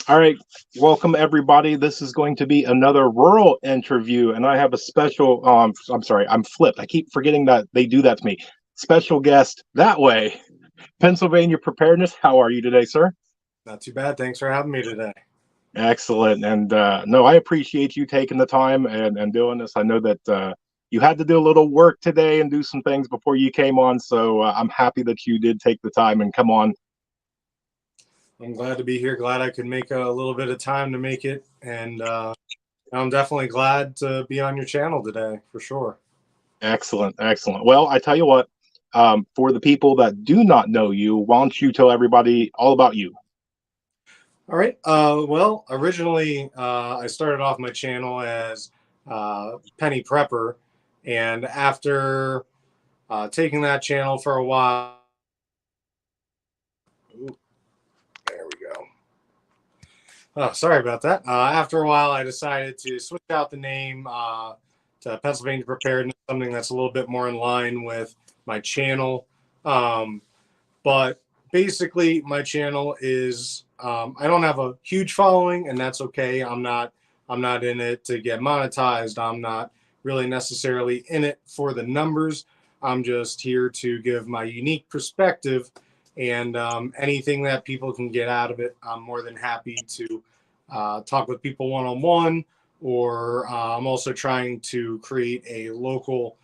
All right, welcome everybody. This is going to be another rural interview, and I have a special. I'm sorry, I'm flipped. I keep forgetting that they do that to me. Special guest that way, Pennsylvania Preparedness. How are you today, sir? Not too bad. Thanks for having me today. Excellent. And no, I appreciate you taking the time and doing this. I know that you had to do a little work today and do some things before you came on, so I'm happy that you did take the time and come on. I'm glad to be here. Glad I could make a little bit of time to make it. And I'm definitely glad to be on your channel today for sure. Excellent, excellent. Well, I tell you what, for the people that do not know you, why don't you tell everybody all about you? All right. Well, originally I started off my channel as Penny Prepper. And after taking that channel for a while, ooh, there we go. Oh, sorry about that. After a while, I decided to switch out the name to Pennsylvania Preparedness, something that's a little bit more in line with my channel. Um, but basically, my channel is I don't have a huge following, and that's okay. I'm not in it to get monetized. I'm not really necessarily in it for the numbers. I'm just here to give my unique perspective, and anything that people can get out of it, I'm more than happy to talk with people one on one. Or I'm also trying to create a local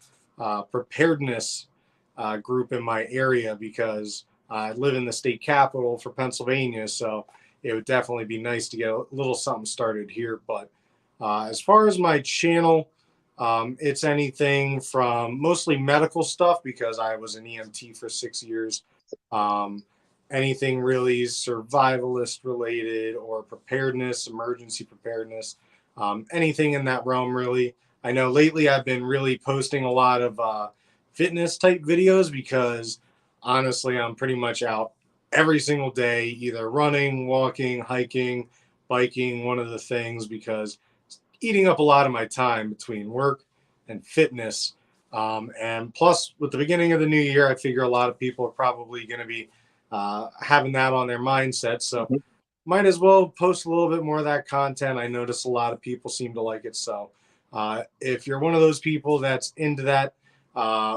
preparedness group in my area because I live in the state capital for Pennsylvania, so it would definitely be nice to get a little something started here. But as far as my channel, it's anything from mostly medical stuff because I was an EMT for 6 years. Um, Anything really survivalist related or preparedness, emergency preparedness, anything in that realm, really. I know lately I've been really posting a lot of fitness type videos because honestly, I'm pretty much out every single day, either running, walking, hiking, biking, one of the things, because it's eating up a lot of my time between work and fitness. And plus, with the beginning of the new year, I figure a lot of people are probably going to be having that on their mindset. So, Mhm. might as well post a little bit more of that content. I notice a lot of people seem to like it. So, if you're one of those people that's into that,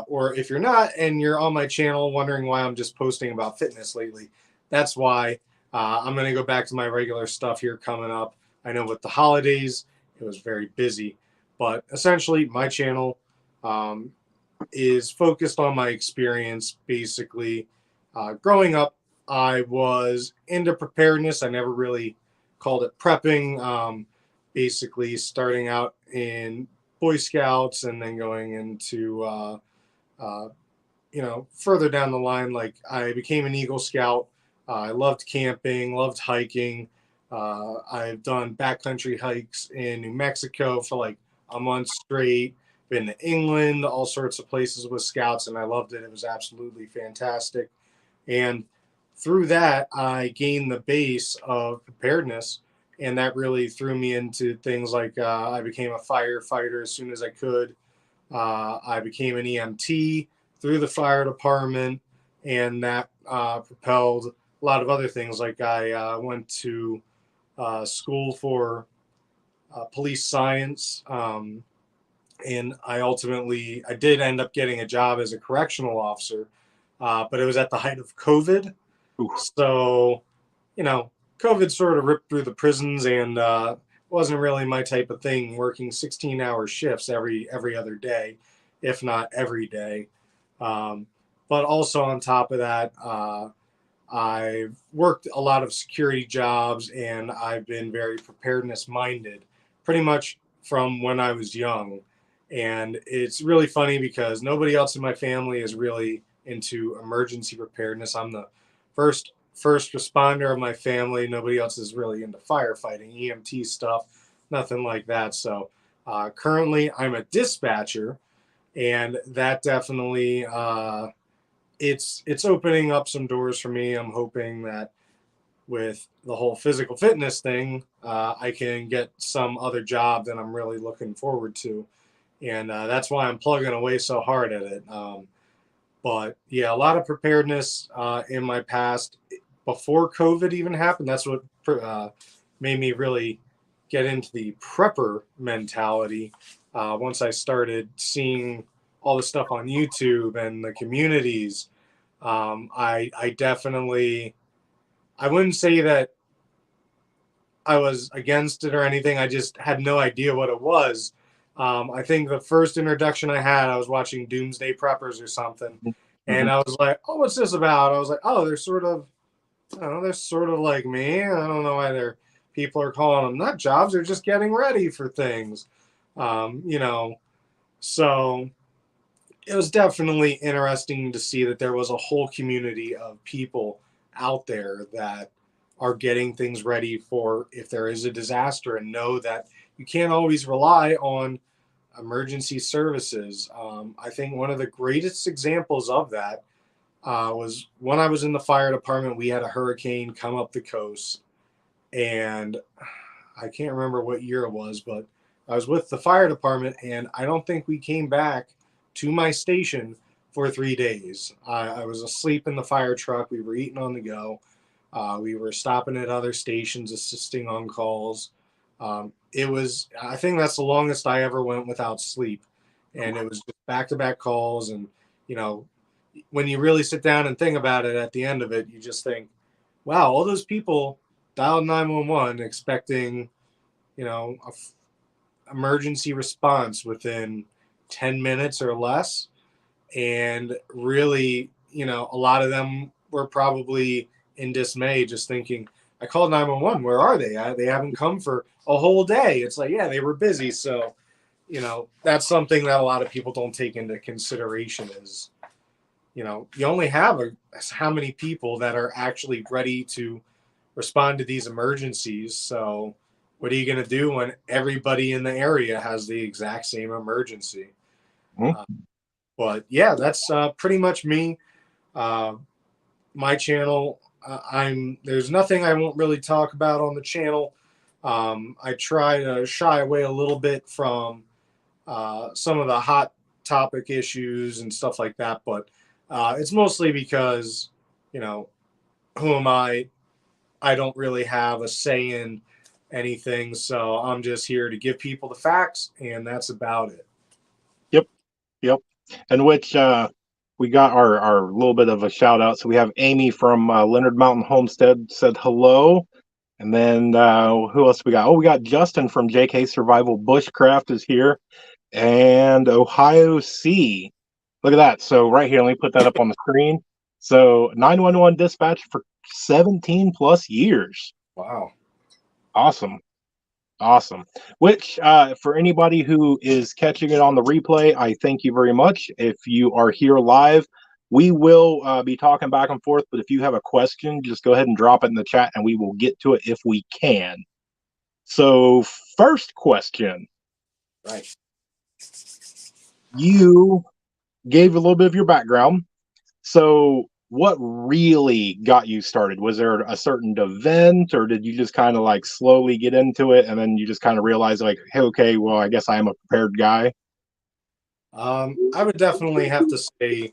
or if you're not and you're on my channel wondering why I'm just posting about fitness lately, that's why I'm going to go back to my regular stuff here coming up. I know with the holidays, it was very busy, but essentially, my channel um, is focused on my experience basically. Growing up, I was into preparedness. I never really called it prepping. Basically, starting out in Boy Scouts and then going into uh, further down the line, like I became an Eagle Scout. I loved camping, loved hiking. I've done backcountry hikes in New Mexico for like a month straight. Been to England, all sorts of places with scouts, and I loved it. It was absolutely fantastic. And through that, I gained the base of preparedness, and that really threw me into things like I became a firefighter as soon as I could. I became an EMT through the fire department, and that propelled a lot of other things. Like I went to school for police science, and I did end up getting a job as a correctional officer, but it was at the height of COVID. Ooh. So, you know, COVID sort of ripped through the prisons and wasn't really my type of thing. Working 16-hour shifts every other day, if not every day. Um, but also on top of that, I've worked a lot of security jobs and I've been very preparedness minded, pretty much from when I was young. And it's really funny because nobody else in my family is really into emergency preparedness. I'm the first responder of my family. Nobody else is really into firefighting, EMT stuff, nothing like that. So currently, I'm a dispatcher, and that definitely it's opening up some doors for me. I'm hoping that with the whole physical fitness thing, I can get some other job that I'm really looking forward to, and that's why I'm plugging away so hard at it. But yeah, a lot of preparedness in my past before COVID even happened. That's what made me really get into the prepper mentality. Once I started seeing all the stuff on YouTube and the communities, I definitely, I wouldn't say that I was against it or anything. I just had no idea what it was. I think the first introduction I had, I was watching Doomsday Preppers or something, Hmm. and I was like, "Oh, what's this about?" I was like, "Oh, they're sort of, I don't know, they're sort of like me. I don't know why they're people are calling them nut jobs. They're just getting ready for things, you know." So it was definitely interesting to see that there was a whole community of people out there that are getting things ready for if there is a disaster, and know that you can't always rely on emergency services. I think one of the greatest examples of that was when I was in the fire department. We had a hurricane come up the coast, and I can't remember what year it was, but I was with the fire department, and I don't think we came back to my station for 3 days. I was asleep in the fire truck. We were eating on the go. We were stopping at other stations, assisting on calls. It was, I think that's the longest I ever went without sleep. And it was just back to back calls. And, you know, when you really sit down and think about it at the end of it, you just think, wow, all those people dialed 911 expecting, a emergency response within 10 minutes or less. And really, a lot of them were probably in dismay, just thinking, I called 911. Where are they? They haven't come for a whole day. It's like, yeah, they were busy. So, that's something that a lot of people don't take into consideration is, you only have how many people that are actually ready to respond to these emergencies. So, what are you going to do when everybody in the area has the exact same emergency? Uh, but yeah, that's pretty much me. Uh, my channel. I'm There's nothing I won't really talk about on the channel. I try to shy away a little bit from some of the hot topic issues and stuff like that, but it's mostly because, you know, who am I? I don't really have a say in anything, so I'm just here to give people the facts, and that's about it. Yep. Yep. And which we got our little bit of a shout out. So we have Amy from Leonard Mountain Homestead said hello. And then who else we got? Oh, we got Justin from JK Survival Bushcraft is here. And Ohio C. Look at that. So right here, let me put that up on the screen. So 911 dispatch for 17 plus years. Wow. Awesome. Awesome. Which, for anybody who is catching it on the replay, I thank you very much. If you are here live, we will be talking back and forth. But if you have a question, just go ahead and drop it in the chat and we will get to it if we can. So, first question. Right. You gave a little bit of your background. So, what really got you started? Was there a certain event, or did you just kind of like slowly get into it and then you just kind of realize, like, hey, okay, well, I guess I am a prepared guy? I would definitely have to say,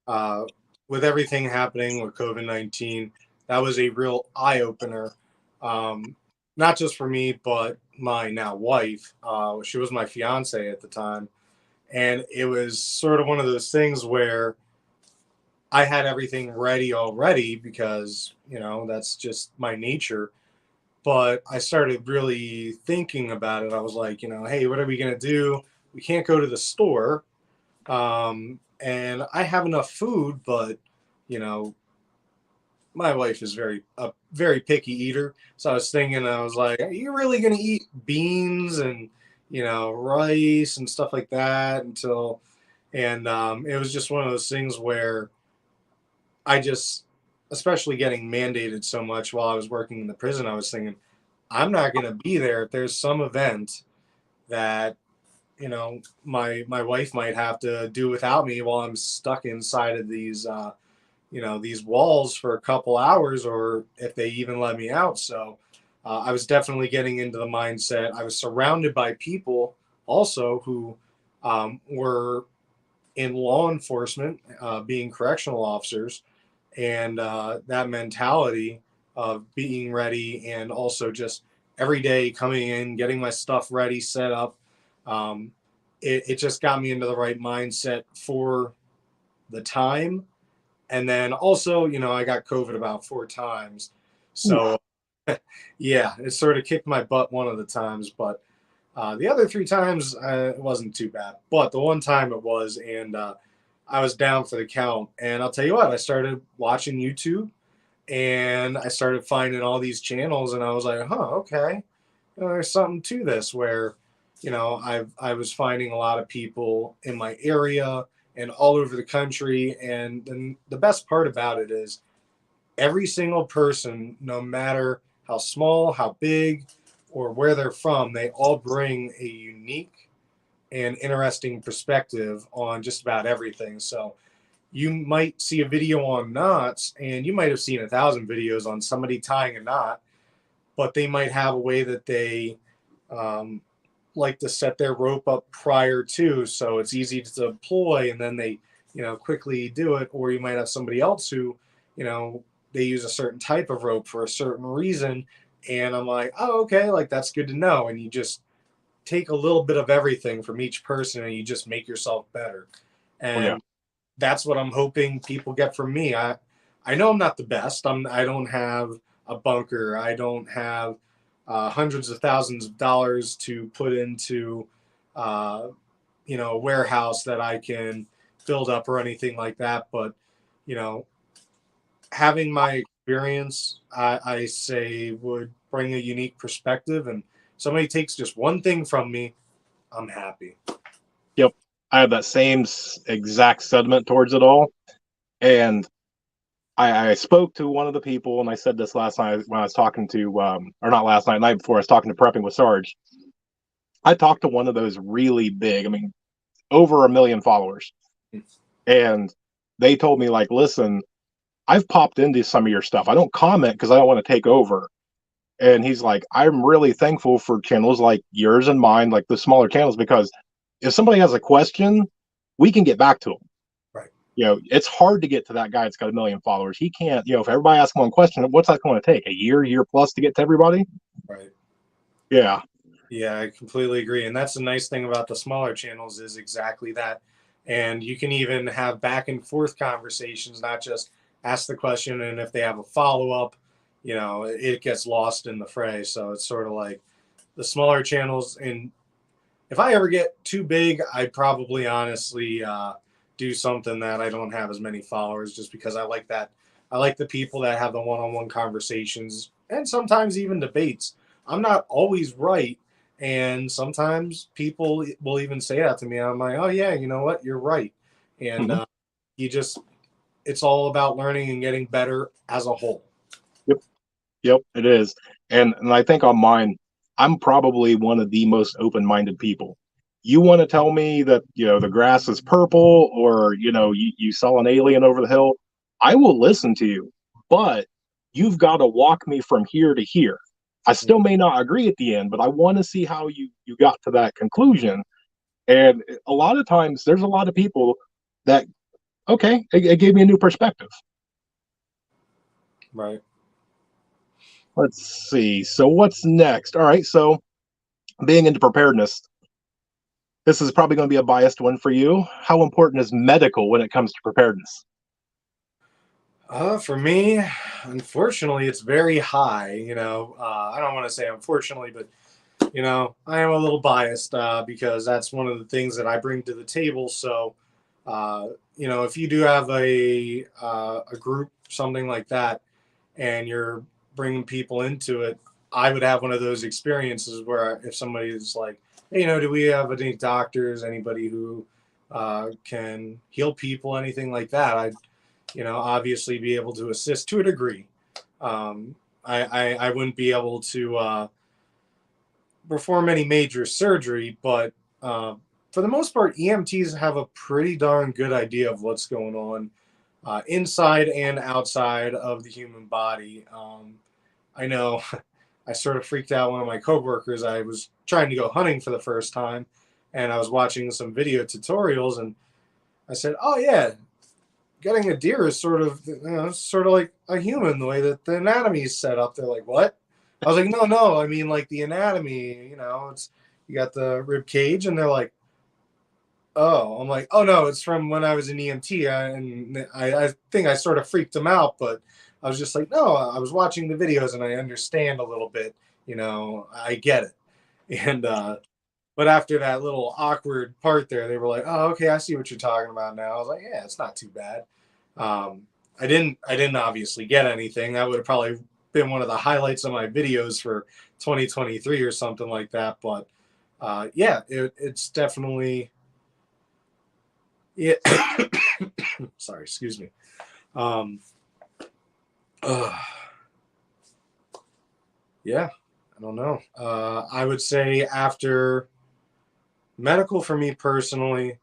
uh, with everything happening with COVID-19, that was a real eye opener. Um, Not just for me, but my now wife. She was my fiance at the time. And it was sort of one of those things where I had everything ready already because, that's just my nature. But I started really thinking about it. I was like, hey, what are we going to do? We can't go to the store. And I have enough food, but, you know, my wife is a very picky eater. So I was thinking, I was like, are you really going to eat beans and, rice and stuff like that and it was just one of those things where I just, especially getting mandated so much while I was working in the prison, I was thinking, I'm not going to be there if there's some event that, my wife might have to do without me while I'm stuck inside of these walls for a couple hours, or if they even let me out. So I was definitely getting into the mindset. I was surrounded by people also who were in law enforcement, being correctional officers, and that mentality of being ready and also just every day coming in, getting my stuff ready, set up. Um, it just got me into the right mindset for the time. And then also, I got COVID about 4 times. Oof. So, yeah, it sort of kicked my butt one of the times. But the other 3 times, it wasn't too bad. But the one time it was, and I was down for the count. And I'll tell you what, I started watching YouTube and I started finding all these channels, and I was like, huh, okay, there's something to this where, I was finding a lot of people in my area and all over the country. And then the best part about it is every single person, no matter how small, how big, or where they're from, they all bring a unique and interesting perspective on just about everything. So you might see a video on knots, and you might have seen 1,000 videos on somebody tying a knot, but they might have a way that they um, like to set their rope up prior to, so it's easy to deploy, and then they, quickly do it. Or you might have somebody else who, they use a certain type of rope for a certain reason, and I'm like, oh, okay, like that's good to know. And you just take a little bit of everything from each person, and you just make yourself better. Oh yeah. And that's what I'm hoping people get from me. I know I'm not the best. I don't have a bunker. I don't have hundreds of thousands of dollars to put into uh, a warehouse that I can build up or anything like that. But you know, having my experience, I say would bring a unique perspective, and somebody takes just one thing from me, I'm happy. Yep. I have that same exact sentiment towards it all. And I spoke to one of the people, and I said this last night when I was talking to, or not last night, night before, I was talking to Prepping with Sarge. I talked to one of those really big, I mean, over 1 million followers. And they told me, like, listen, I've popped into some of your stuff. I don't comment because I don't want to take over. And he's like, I'm really thankful for channels like yours and mine, like the smaller channels, because if somebody has a question, we can get back to them. Right. It's hard to get to that guy that's got 1 million followers. He can't, if everybody asks one question, what's that going to take? A year plus to get to everybody? Right. Yeah. Yeah, I completely agree. And that's the nice thing about the smaller channels is exactly that. And you can even have back and forth conversations, not just ask the question. And if they have a follow up, it gets lost in the fray. So it's sort of like the smaller channels. And if I ever get too big, I'd probably honestly do something that I don't have as many followers, just because I like that. I like the people that have the one on one conversations and sometimes even debates. I'm not always right. And sometimes people will even say that to me. I'm like, oh, yeah, you know what? You're right. And Hmm. you just, it's all about learning and getting better as a whole. Yep. Yep. It is. And I think on mine, I'm probably one of the most open minded people. You want to tell me that, the grass is purple, or, you saw an alien over the hill, I will listen to you. But you've got to walk me from here to here. I still may not agree at the end, but I want to see how you got to that conclusion. And a lot of times there's a lot of people that, okay, it gave me a new perspective. Right. Let's see. So what's next? All right. So being into preparedness, this is probably going to be a biased one for you. How important is medical when it comes to preparedness? For me, unfortunately, it's very high. I don't want to say unfortunately, but I am a little biased because that's one of the things that I bring to the table. So, if you do have a group, something like that, and you're bringing people into it, I would have one of those experiences where if somebody is like, hey, do we have any doctors, anybody who can heal people, anything like that? I'd, obviously be able to assist to a degree. I wouldn't be able to perform any major surgery, but for the most part, EMTs have a pretty darn good idea of what's going on inside and outside of the human body. I know I sort of freaked out one of my coworkers. I was trying to go hunting for the first time, and I was watching some video tutorials, and I said, "Oh yeah, getting a deer is sort of like a human, the way that the anatomy is set up." They're like, "What?" I was like, no, I mean like the anatomy, it's you got the rib cage, and they're like, oh, I'm like, oh no, it's from when I was in EMT, and I think I sort of freaked them out, but I was just like, no, I was watching the videos and I understand a little bit, I get it, and but after that little awkward part there, they were like, oh, okay, I see what you're talking about now. I was like, yeah, it's not too bad. Um, I didn't obviously get anything. That would have probably been one of the highlights of my videos for 2023 or something like that. But yeah, it's definitely yeah. Sorry, excuse me. Um, uh, yeah, I don't know. I would say after medical for me personally,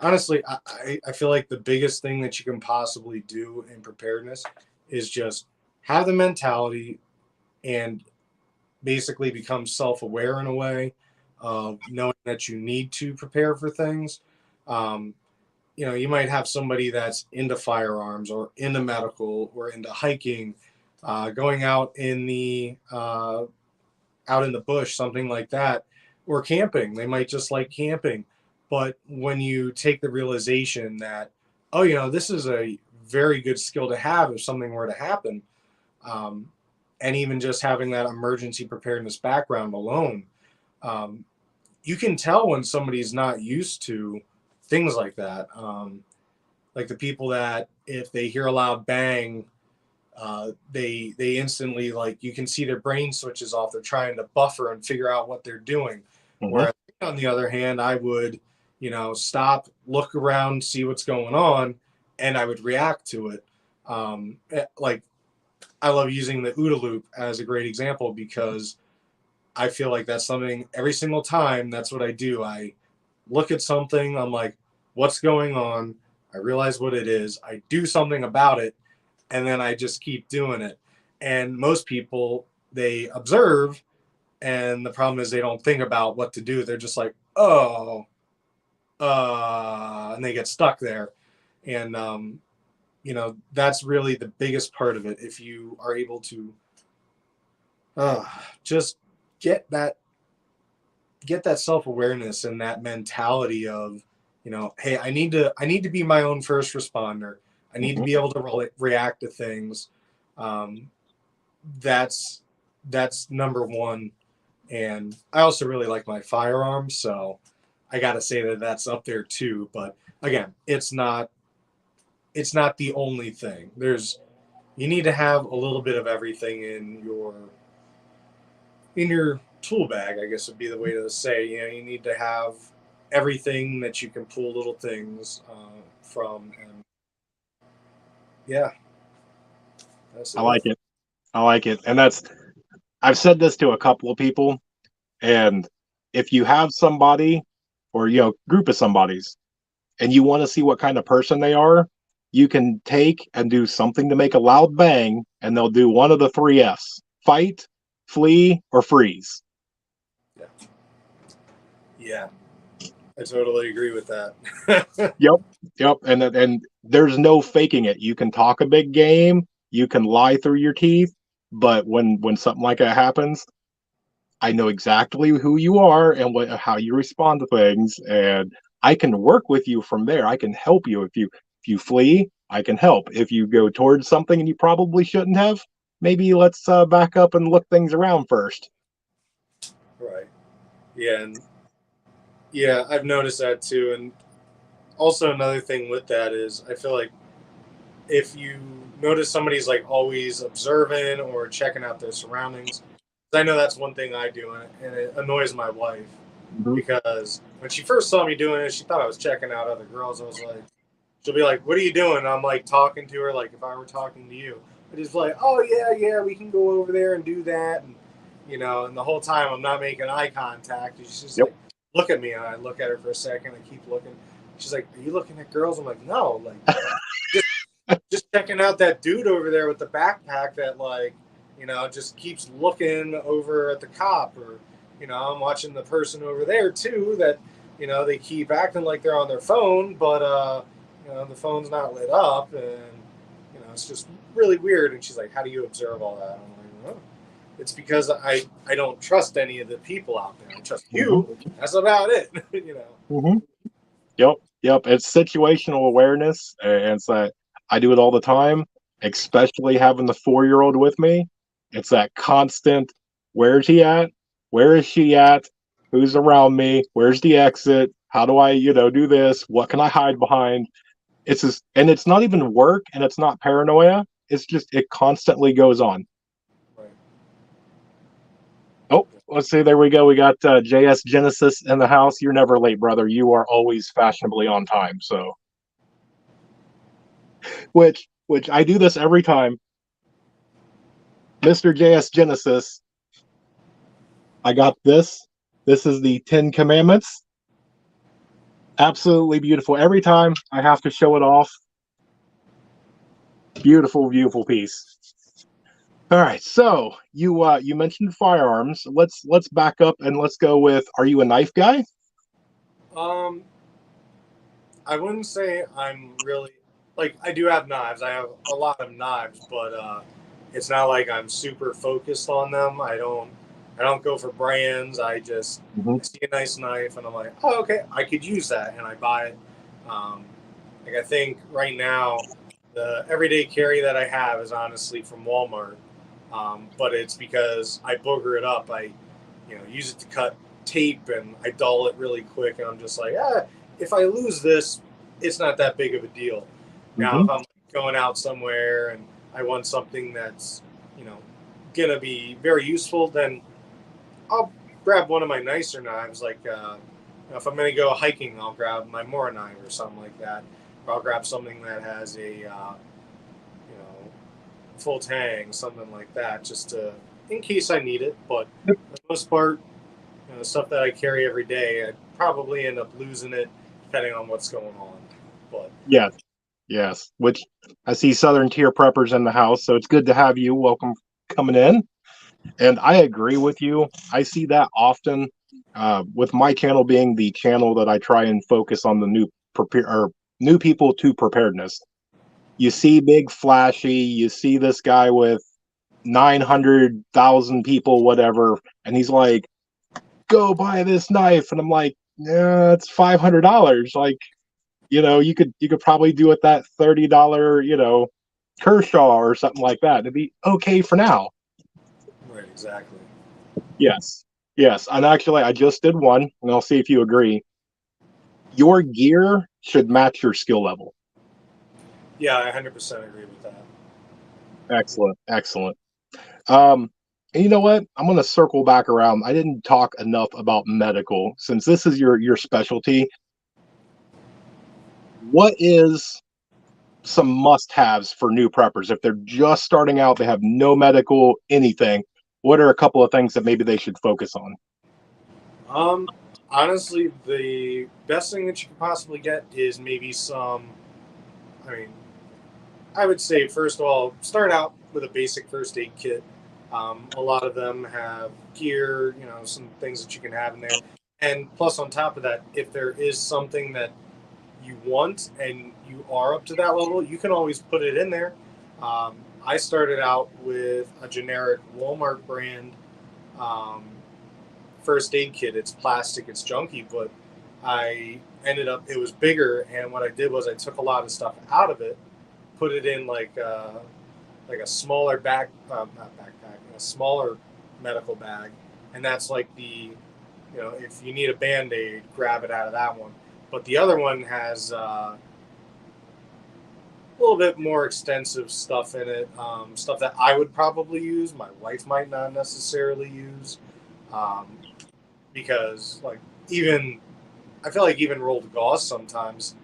honestly, I feel like the biggest thing that you can possibly do in preparedness is just have the mentality and basically become self-aware in a way of knowing that you need to prepare for things. Um, you might have somebody that's into firearms or into medical or into hiking, going out in the bush, something like that, or camping. They might just like camping. But when you take the realization that, oh, this is a very good skill to have if something were to happen, um, and even just having that emergency preparedness background alone, um, you can tell when somebody's not used to things like that. Like the people that if they hear a loud bang, they instantly, like, you can see their brain switches off. They're trying to buffer and figure out what they're doing. Mhm. Whereas on the other hand, I would stop, look around, see what's going on, and I would react to it. Like, I love using the OODA loop as a great example because I feel like that's something every single time. That's what I do. I look at something, I'm like, what's going on? I realize what it is, I do something about it, and then I just keep doing it. And most people, they observe, and the problem is they don't think about what to do. They're just like, oh, and they get stuck there. And that's really the biggest part of it. If you are able to uh, just get that self-awareness and that mentality of, hey, I need to be my own first responder. I need to Mhm. be able to react to things. um, that's number one. And I also really like my firearms, so I gotta say that that's up there too. But again, it's not the only thing. You need to have a little bit of everything in your tool bag, I guess would be the way to say. You need to have everything that you can pull little things from. And yeah, that's I it. like it. I like it. And I've said this to a couple of people. And if you have somebody or, group of somebodies and you want to see what kind of person they are, you can take and do something to make a loud bang, and they'll do one of the three F's: fight, flee, or freeze. Yeah, yeah, I totally agree with that. Yep. Yep. And there's no faking it. You can talk a big game, you can lie through your teeth, but when something like that happens, I know exactly who you are and how you respond to things, and I can work with you from there. I can help you if you flee. I can help. If you go towards something and you probably shouldn't have, maybe let's back up and look things around first. Right. Yeah, and yeah, I've noticed that too. And also another thing with that is I feel like if you notice somebody's like always observing or checking out their surroundings, I know that's one thing I do, and it annoys my wife Mhm. because when she first saw me doing it, she thought I was checking out other girls. I was like, she'll be like, "What are you doing?" And I'm like talking to her like if I were talking to you. I just like, "Oh yeah, we can go over there and do that," and the whole time I'm not making eye contact. She's just Yep. like, "Look at me," and I look at her for a second. I keep looking. She's like, "Are you looking at girls?" I'm like, "No, like just checking out that dude over there with the backpack that just keeps looking over at the cop, or I'm watching the person over there too that they keep acting like they're on their phone, but the phone's not lit up, and it's just really weird." And she's like, "How do you observe all that?" I'm like, "Oh." it's because I don't trust any of the people out there. I trust Hmm. you. That's about it. Hmm. Yep, yep. It's situational awareness, and it's that I do it all the time, especially having the 4-year-old with me. It's that constant, where's he at? Where is she at? Who's around me? Where's the exit? How do I, do this? What can I hide behind? It's just, and it's not even work, and it's not paranoia. It's just it constantly goes on. Right. Oh, let's see. There we go. We got JS Genesis in the house. You're never late, brother. You are always fashionably on time. So, which I do this every time. Mr. JS Genesis, I got this. This is the 10 Commandments. Absolutely beautiful. Every time I have to show it off. Beautiful, beautiful piece. All right, so you mentioned firearms. Let's back up and let's go with. Are you a knife guy? Um, I wouldn't say I'm really like I do have knives. I have a lot of knives, but it's not like I'm super focused on them. I don't go for brands. Mm-hmm. I see a nice knife and I'm like, oh okay, I could use that, and I buy it. Um, like I think right now, the everyday carry that I have is honestly from Walmart, but it's because I booger it up. I use it to cut tape and I dull it really quick, and I'm just like, if I lose this, it's not that big of a deal. Now, Mm-hmm. if I'm going out somewhere and I want something that's, you know, gonna be very useful, then I'll grab one of my nicer knives. Like, if I'm gonna go hiking, I'll grab my Mora knife or something like that. Or I'll grab something that has a, full tang, something like that, just to, in case I need it. But for the most part, the stuff that I carry every day, I'd probably end up losing it depending on what's going on. But Yes, yes. Which I see Southern Tier Preppers in the house, so it's good to have you. Welcome coming in. And I agree with you. I see that often with my channel being the channel that I try and focus on the new people to preparedness. You see big flashy, you see this guy with 900,000 people, whatever, and he's like, "Go buy this knife," and I'm like, "Yeah, it's $500." Like, you could probably do it that $30, Kershaw or something like that. It'd be okay for now. right, exactly. Yes. Yes. And actually, I just did one, and I'll see if you agree. Your gear should match your skill level. Yeah, I 100% agree with that. Excellent. Excellent. Um, and you know what? I'm going to circle back around. I didn't talk enough about medical since this is your specialty. What is some must-haves for new preppers if they're just starting out? They have no medical anything. What are a couple of things that maybe they should focus on? Um, Honestly, the best thing that you could possibly get is maybe some. I mean, I would say first of all, start out with a basic first aid kit. A lot of them have gear, some things that you can have in there, and plus on top of that, if there is something that you want and you are up to that level, you can always put it in there. I started out with a generic Walmart brand um, first aid kit. It's plastic, it's junky, but I ended up, it was bigger, and what I did was I took a lot of stuff out of it, put it in like a smaller not backpack, a smaller medical bag, and that's like if you need a band aid, grab it out of that one. But the other one has a little bit more extensive stuff in it, stuff that I would probably use. My wife might not necessarily use, um, because like even I feel like even rolled gauze sometimes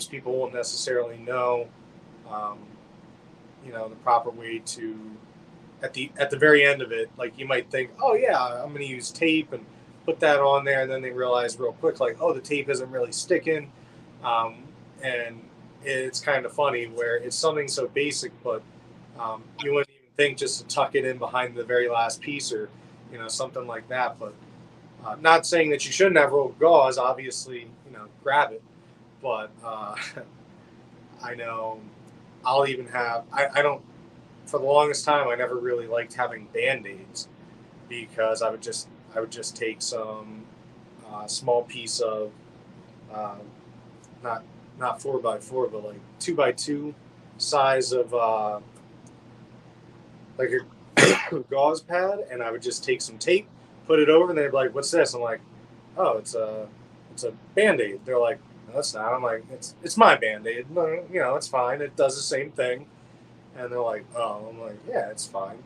people won't necessarily know, um, the proper way to at the very end of it. Like you might think, oh yeah, I'm going to use tape and put that on there, and then they realize real quick, like, oh, the tape isn't really sticking, um, and it's kind of funny where it's something so basic, but you wouldn't even think just to tuck it in behind the very last piece or something like that. But not saying that you shouldn't have rolled gauze. Obviously, grab it, but I know I'll even have I don't for the longest time, I never really liked having band-aids because I would just take some small piece of uh, not not 4x4, but like 2x2 size of like a gauze pad, and I would just take some tape, put it over, and they'd be like, "What's this?" I'm like, "Oh, it's a band-aid." They're like, "No, it's not." I'm like, "It's my band-aid. No, you know, it's fine. It does the same thing." And they're like, "Oh," I'm like, "Yeah, it's fine."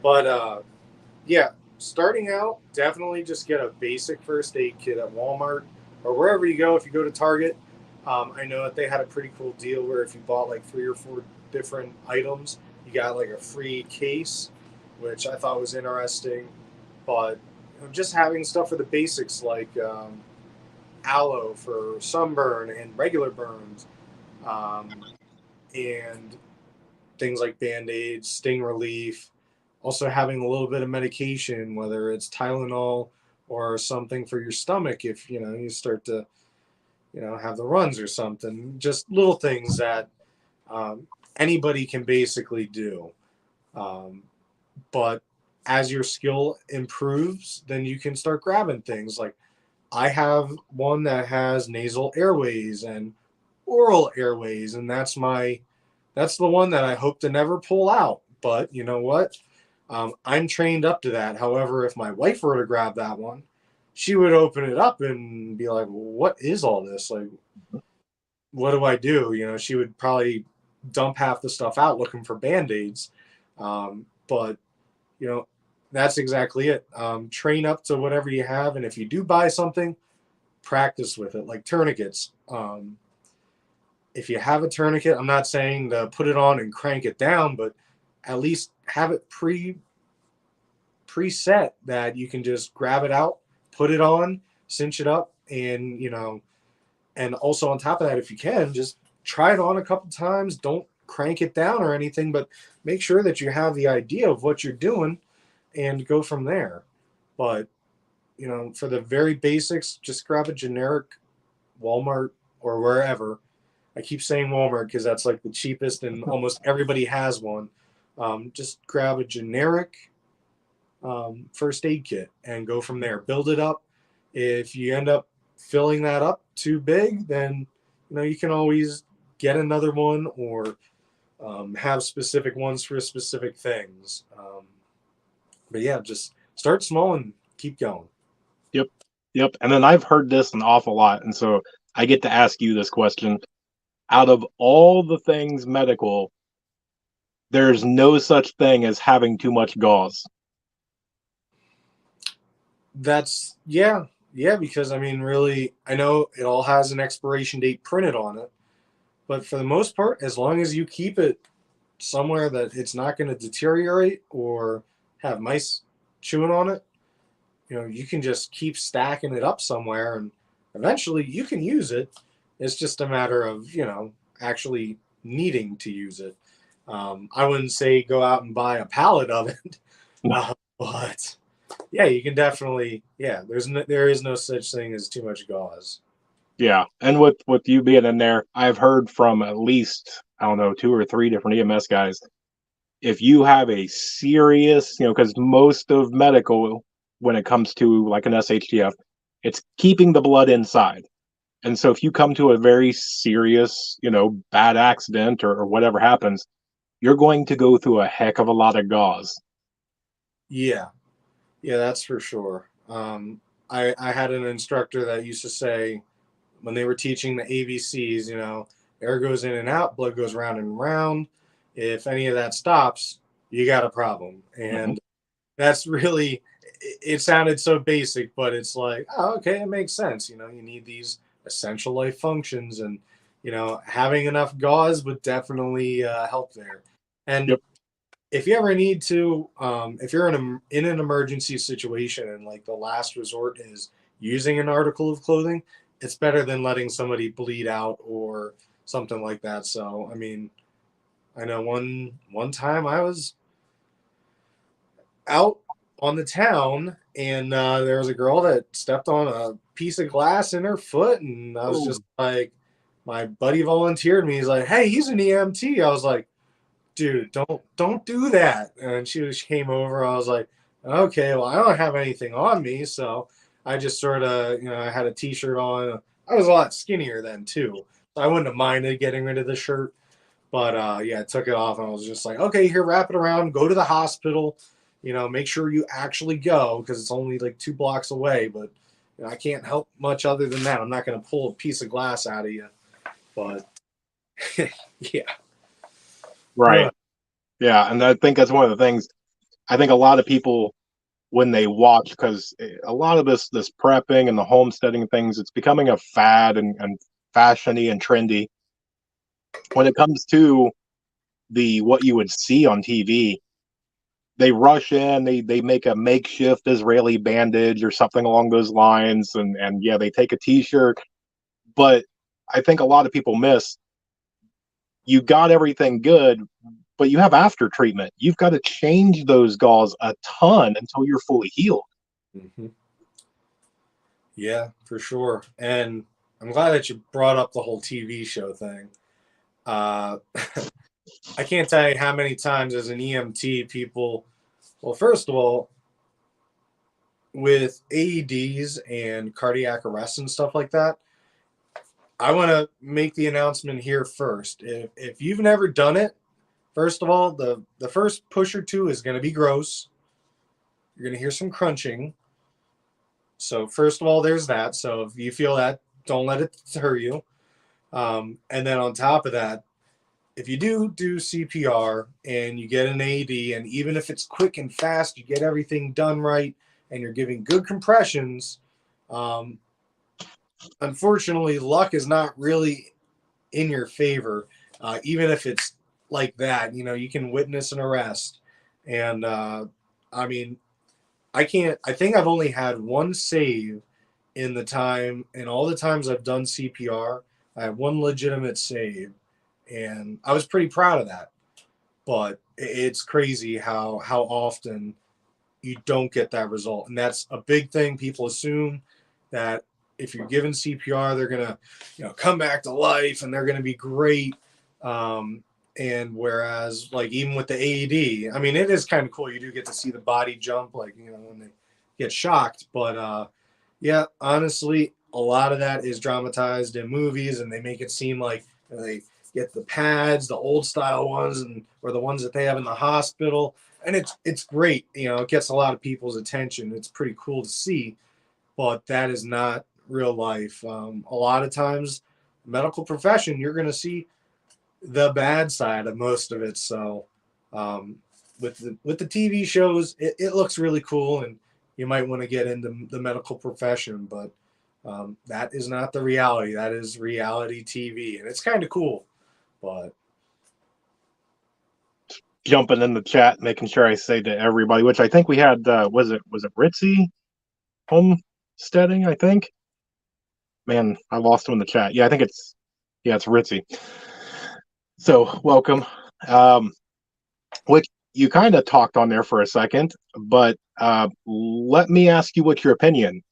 But yeah, starting out, definitely just get a basic first aid kit at Walmart or wherever you go. If you go to Target, I know that they had a pretty cool deal where if you bought like 3 or 4 different items, you got like a free case, which I thought was interesting. But just having stuff for the basics like aloe for sunburn and regular burns, um, and things like band-aids, sting relief, also having a little bit of medication, whether it's Tylenol or something for your stomach if you start to have the runs or something. Just little things that um, anybody can basically do. Um, but as your skill improves, then you can start grabbing things like I have one that has nasal airways and oral airways, and that's the one that I hope to never pull out. But you know what? I'm trained up to that. However, if my wife were to grab that one, she would open it up and be like, "What is all this? Like, what do I do?" She would probably dump half the stuff out looking for band-aids. But you know, that's exactly it. Train up to whatever you have, and if you do buy something, practice with it, like tourniquets. If you have a tourniquet, I'm not saying to put it on and crank it down, but at least have it preset that you can just grab it out, put it on, cinch it up, and and also on top of that, if you can, just try it on a couple times. Don't crank it down or anything, but make sure that you have the idea of what you're doing and go from there. But for the very basics, just grab a generic Walmart or wherever. I keep saying Walmart because that's like the cheapest and almost everybody has one. Just grab a generic first aid kit and go from there. Build it up. If you end up filling that up too big, then you can always get another one or have specific ones for specific things. But yeah, just start small and keep going. Yep. Yep. And then I've heard this an awful lot. And so I get to ask you this question. Out of all the things medical, there's no such thing as having too much gauze. That's yeah, because I mean, really, I know it all has an expiration date printed on it, but for the most part, as long as you keep it somewhere that it's not going to deteriorate or have mice chewing on it, you can just keep stacking it up somewhere, and eventually you can use it. It's just a matter of actually needing to use it. I wouldn't say go out and buy a pallet of it, but yeah, you can definitely. Yeah, there is no such thing as too much gauze. Yeah. And with you being in there, I've heard from at least, I don't know, 2 or 3 different EMS guys. If you have a serious, because most of medical, when it comes to like an SHTF, it's keeping the blood inside. And so if you come to a very serious, bad accident or whatever happens, you're going to go through a heck of a lot of gauze. Yeah, yeah, that's for sure. I had an instructor that used to say when they were teaching the ABCs, air goes in and out, blood goes round and round. If any of that stops, you got a problem. Mm-hmm. And that's really, it sounded so basic, but it's like, oh, okay, it makes sense. You need these essential life functions, and having enough gauze would definitely help there. And Yep. if you ever need to, if you're in an emergency situation and like the last resort is using an article of clothing, it's better than letting somebody bleed out or something like that. So I mean, I know one time I was out on the town, and there was a girl that stepped on a piece of glass in her foot, and I was Oh, just like, my buddy volunteered me. He's like, "Hey, he's an EMT." I was like, dude, don't do that. And she came over. I was like, okay, well, I don't have anything on me, so I just sort of, I had a t-shirt on. I was a lot skinnier then too, so I wouldn't have minded getting rid of the shirt. But yeah, I took it off and I was just like, okay, here, wrap it around, go to the hospital, make sure you actually go because it's only like 2 blocks away. But I can't help much other than that. I'm not going to pull a piece of glass out of you. But yeah. Right. Yeah, and I think that's one of the things. I think a lot of people when they watch, because a lot of this prepping and the homesteading things, it's becoming a fad and fashiony and trendy. When it comes to the what you would see on TV, they rush in, they make a makeshift Israeli bandage or something along those lines, and yeah, they take a T-shirt. But I think a lot of people miss you got everything good, but you have after treatment. You've got to change those gauze a ton until you're fully healed. Mm-hmm. Yeah, for sure. And I'm glad that you brought up the whole TV show thing. Uh, I can't tell you how many times as an EMT people, well, first of all, with AEDs and cardiac arrest and stuff like that, I want to make the announcement here first. If you've never done it, first of all, the first push or two is going to be gross. You're going to hear some crunching. So first of all, there's that. So if you feel that, don't let it deter you. And then on top of that, if you do CPR and you get an AED, and even if it's quick and fast, you get everything done right, and you're giving good compressions. Um, Unfortunately, luck is not really in your favor. Even if it's like that, you can witness an arrest. And I mean, I can't. I think I've only had one save in all the times I've done CPR. I had one legitimate save, and I was pretty proud of that. But it's crazy how often you don't get that result, and that's a big thing. People assume that if you're given CPR, they're gonna come back to life and they're gonna be great. And whereas like even with the AED, I mean it is kind of cool. You do get to see the body jump like when they get shocked, but yeah, honestly, a lot of that is dramatized in movies, and they make it seem like they get the pads, the old style ones, and or the ones that they have in the hospital, and it's great. It gets a lot of people's attention. It's pretty cool to see, but that is not real life. A lot of times, medical profession, you're going to see the bad side of most of it. So, um, with the TV shows, it looks really cool, and you might want to get into the medical profession, but that is not the reality. That is reality TV, and it's kind of cool. But Jumping in the chat, making sure I say to everybody, which I think we had, was it Ritzy homesteading? I think. Man, I lost him in the chat. Yeah, I think it's Ritzy. So welcome. Which you kind of talked on there for a second, but let me ask you what your opinion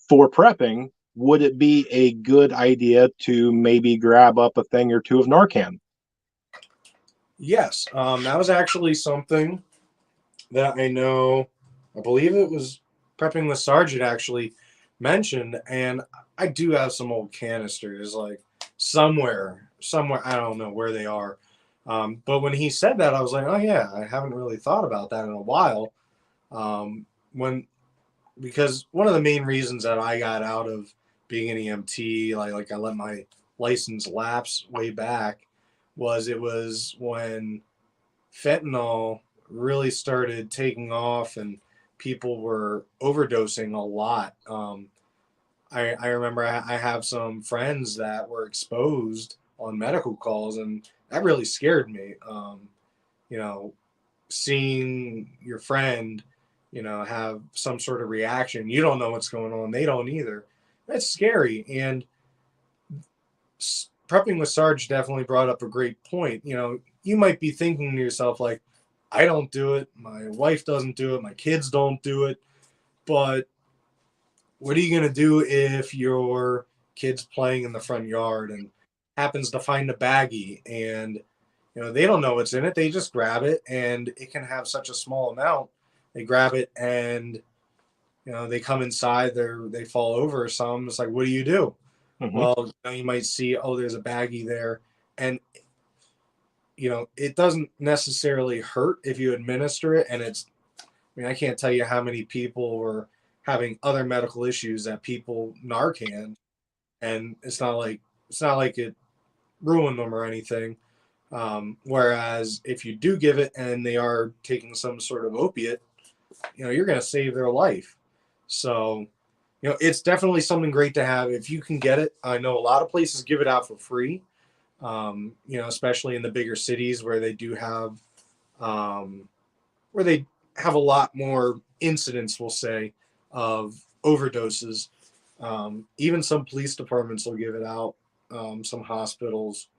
for prepping. Would it be a good idea to maybe grab up a thing or two of Narcan? yes, that was actually something that I know. I believe it was prepping the sergeant actually mentioned, and I do have some old canisters like somewhere. I don't know where they are. But when he said that, I was like, oh yeah, I haven't really thought about that in a while. When because one of the main reasons that I got out of being an EMT, like I let my license lapse way back, it was when fentanyl really started taking off and people were overdosing a lot. I remember I have some friends that were exposed on medical calls, and that really scared me. You know, Seeing your friend, have some sort of reaction, you don't know what's going on, they don't either. That's scary. And prepping with Sarge definitely brought up a great point. You might be thinking to yourself, like, I don't do it, my wife doesn't do it, my kids don't do it, but what are you going to do if your kid's playing in the front yard and happens to find a baggie and they don't know what's in it. They just grab it, and it can have such a small amount. They grab it, and they come inside. They fall over or something. It's like, what do you do? Hmm. Well, you might see, oh, there's a baggie there, and it doesn't necessarily hurt if you administer it. And I can't tell you how many people were having other medical issues that people Narcan, and it's not like it ruined them or anything. Whereas if you do give it and they are taking some sort of opiate, you're going to save their life. So, it's definitely something great to have if you can get it. I know a lot of places give it out for free, especially in the bigger cities where they do have, where they have a lot more incidents, we'll say, of overdoses. Even some police departments will give it out, some hospitals.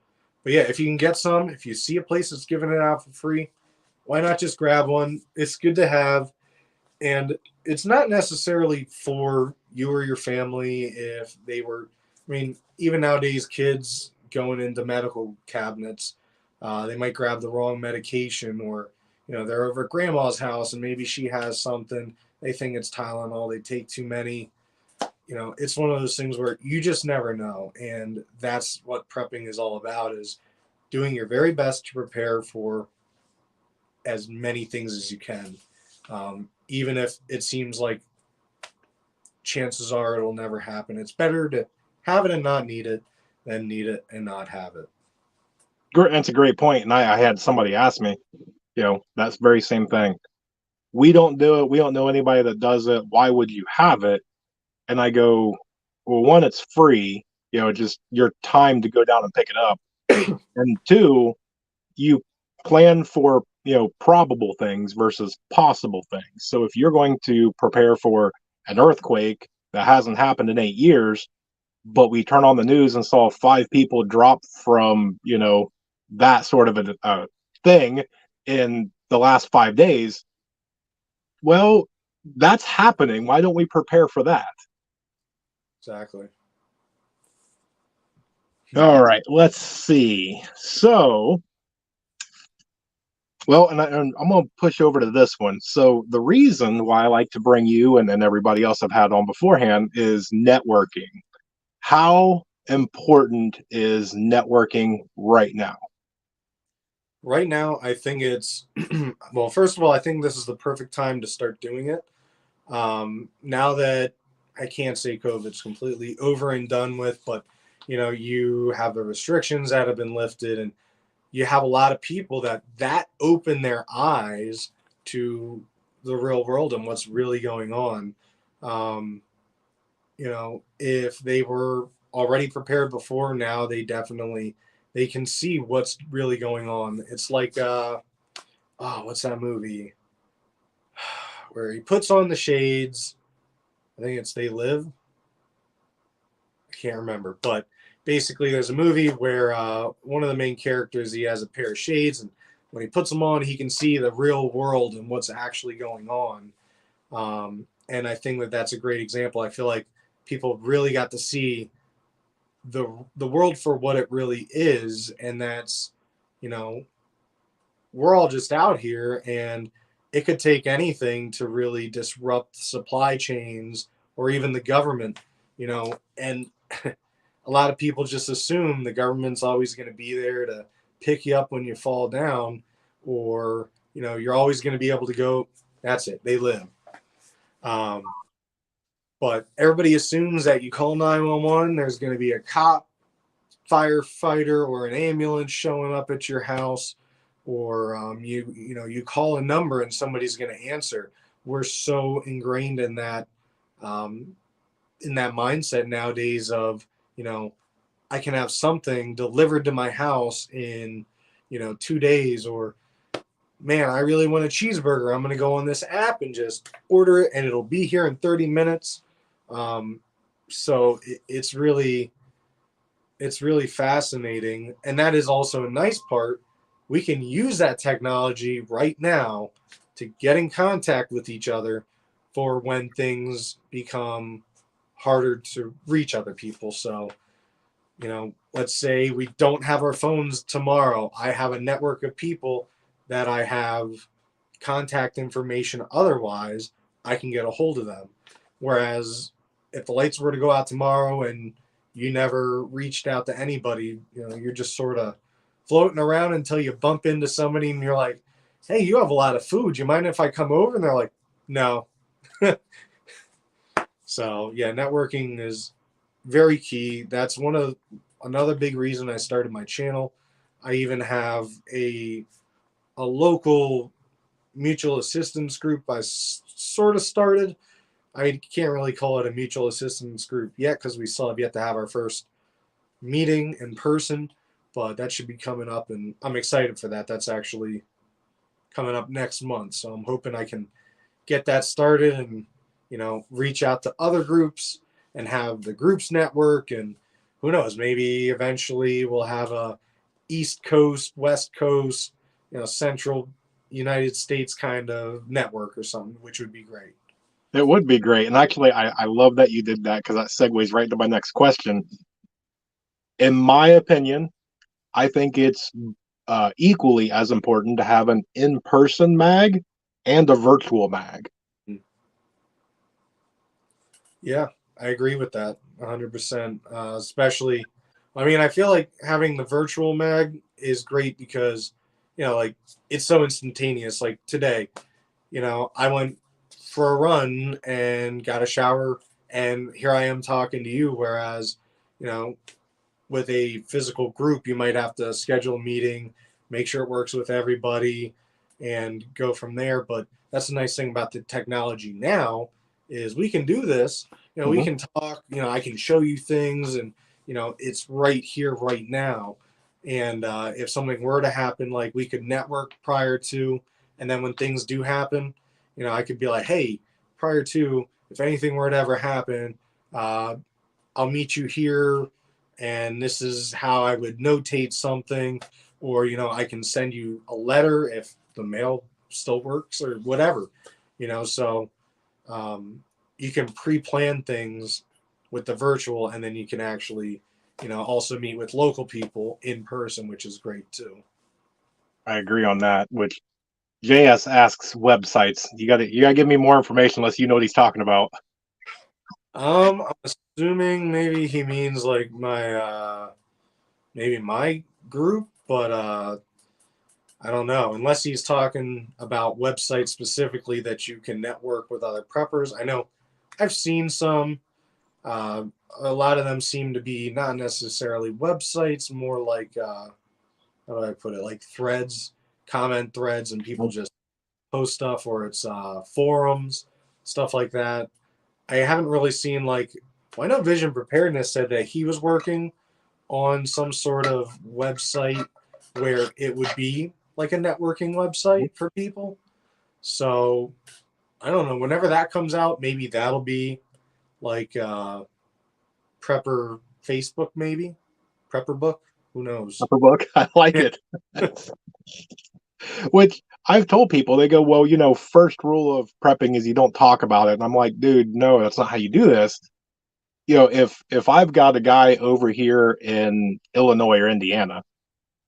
But yeah, if you can get some, if you see a place that's giving it out for free, why not just grab one? It's good to have. And it's not necessarily for you or your family if they were, even nowadays, kids going into medical cabinets, they might grab the wrong medication, or, they're over at grandma's house and maybe she has something. They think it's Tylenol, they take too many. It's one of those things where you just never know. And that's what prepping is all about, is doing your very best to prepare for as many things as you can. Even if it seems like chances are it'll never happen. It's better to have it and not need it than need it and not have it. That's a great point. And I had somebody ask me, that's very same thing. We don't do it. We don't know anybody that does it. Why would you have it? And I go, well, one, it's free, just your time to go down and pick it up. And two, you plan for, probable things versus possible things. So if you're going to prepare for an earthquake that hasn't happened in 8 years, but we turn on the news and saw 5 people drop from, that sort of a thing in the last 5 days, well, that's happening. Why don't we prepare for that? Exactly. All right, let's see. So, well, and I'm going to push over to this one. So, the reason why I like to bring you and everybody else I've had on beforehand is networking. How important is networking right now? Right now, I think it's, well, first of all, I think this is the perfect time to start doing it. Now that I can't say COVID's completely over and done with, but you have the restrictions that have been lifted, and you have a lot of people that open their eyes to the real world and what's really going on. Um, if they were already prepared before, now they can see what's really going on. It's like what's that movie where he puts on the shades? I think it's They Live. I can't remember, but basically, there's a movie where one of the main characters, he has a pair of shades, and when he puts them on, he can see the real world and what's actually going on. And I think that's a great example. I feel like people really got to see the world for what it really is, and that's, you know we're all just out here, and it could take anything to really disrupt supply chains or even the government. And a lot of people just assume the government's always going to be there to pick you up when you fall down, or you're always going to be able to go. That's it, they live. um, but everybody assumes that you call 911, there's going to be a cop, firefighter, or an ambulance showing up at your house, or you call a number and somebody's going to answer. We're so ingrained um, in that mindset nowadays of, I can have something delivered to my house in 2 days, or, man, I really want a cheeseburger, I'm going to go on this app and just order it and it'll be here in 30 minutes. So it's really fascinating, and that is also a nice part. We can use that technology right now to get in contact with each other for when things become harder to reach other people. So let's say we don't have our phones tomorrow. I have a network of people that I have contact information otherwise, I can get a hold of them. Whereas if the lights were to go out tomorrow and you never reached out to anybody, you're just sort of floating around until you bump into somebody and you're like, hey, you have a lot of food. You mind if I come over? And they're like, no. So yeah, networking is very key. That's another big reason I started my channel. I even have a local mutual assistance group I sort of started. I mean, can't really call it a mutual assistance group yet because we still have yet to have our first meeting in person, but that should be coming up, and I'm excited for that. That's actually coming up next month, so I'm hoping I can get that started and reach out to other groups and have the groups network, and who knows, maybe eventually we'll have a East Coast, West Coast, Central United States kind of network or something, which would be great. It would be great. And actually, I love that you did that because that segues right to my next question. In my opinion, I think it's equally as important to have an in person mag and a virtual mag. Yeah, I agree with that 100%. Especially, I mean, I feel like having the virtual mag is great because, like it's so instantaneous. Like today, I went for a run and got a shower, and here I am talking to you. Whereas, you know, with a physical group, you might have to schedule a meeting, make sure it works with everybody, and go from there. But that's the nice thing about the technology now is we can do this. We Mhm. can talk. I can show you things, and it's right here, right now. And if something were to happen, like we could network prior to, and then when things do happen, I could be like, hey, prior to, if anything were to ever happen, uh, I'll meet you here, and this is how I would notate something, or I can send you a letter if the mail still works or whatever, So um, you can pre-plan things with the virtual, and then you can actually, also meet with local people in person, which is great too. I agree on that. Which JS asks websites. You gotta give me more information unless you know what he's talking about. I'm assuming maybe he means like maybe my group, but I don't know. Unless he's talking about websites specifically that you can network with other preppers. I know I've seen some. Uh, a lot of them seem to be not necessarily websites, more like how do I put it? Like threads, comment threads, and people just post stuff, or it's forums, stuff like that. I haven't really seen like. Well, I know Vision Preparedness said that he was working on some sort of website where it would be like a networking website for people. So I don't know. Whenever that comes out, maybe that'll be like Prepper Facebook, maybe Prepper Book. Who knows? Upper book. I like it. Which I've told people, they go, well, first rule of prepping is you don't talk about it. And I'm like, dude, no, that's not how you do this. If I've got a guy over here in Illinois or Indiana,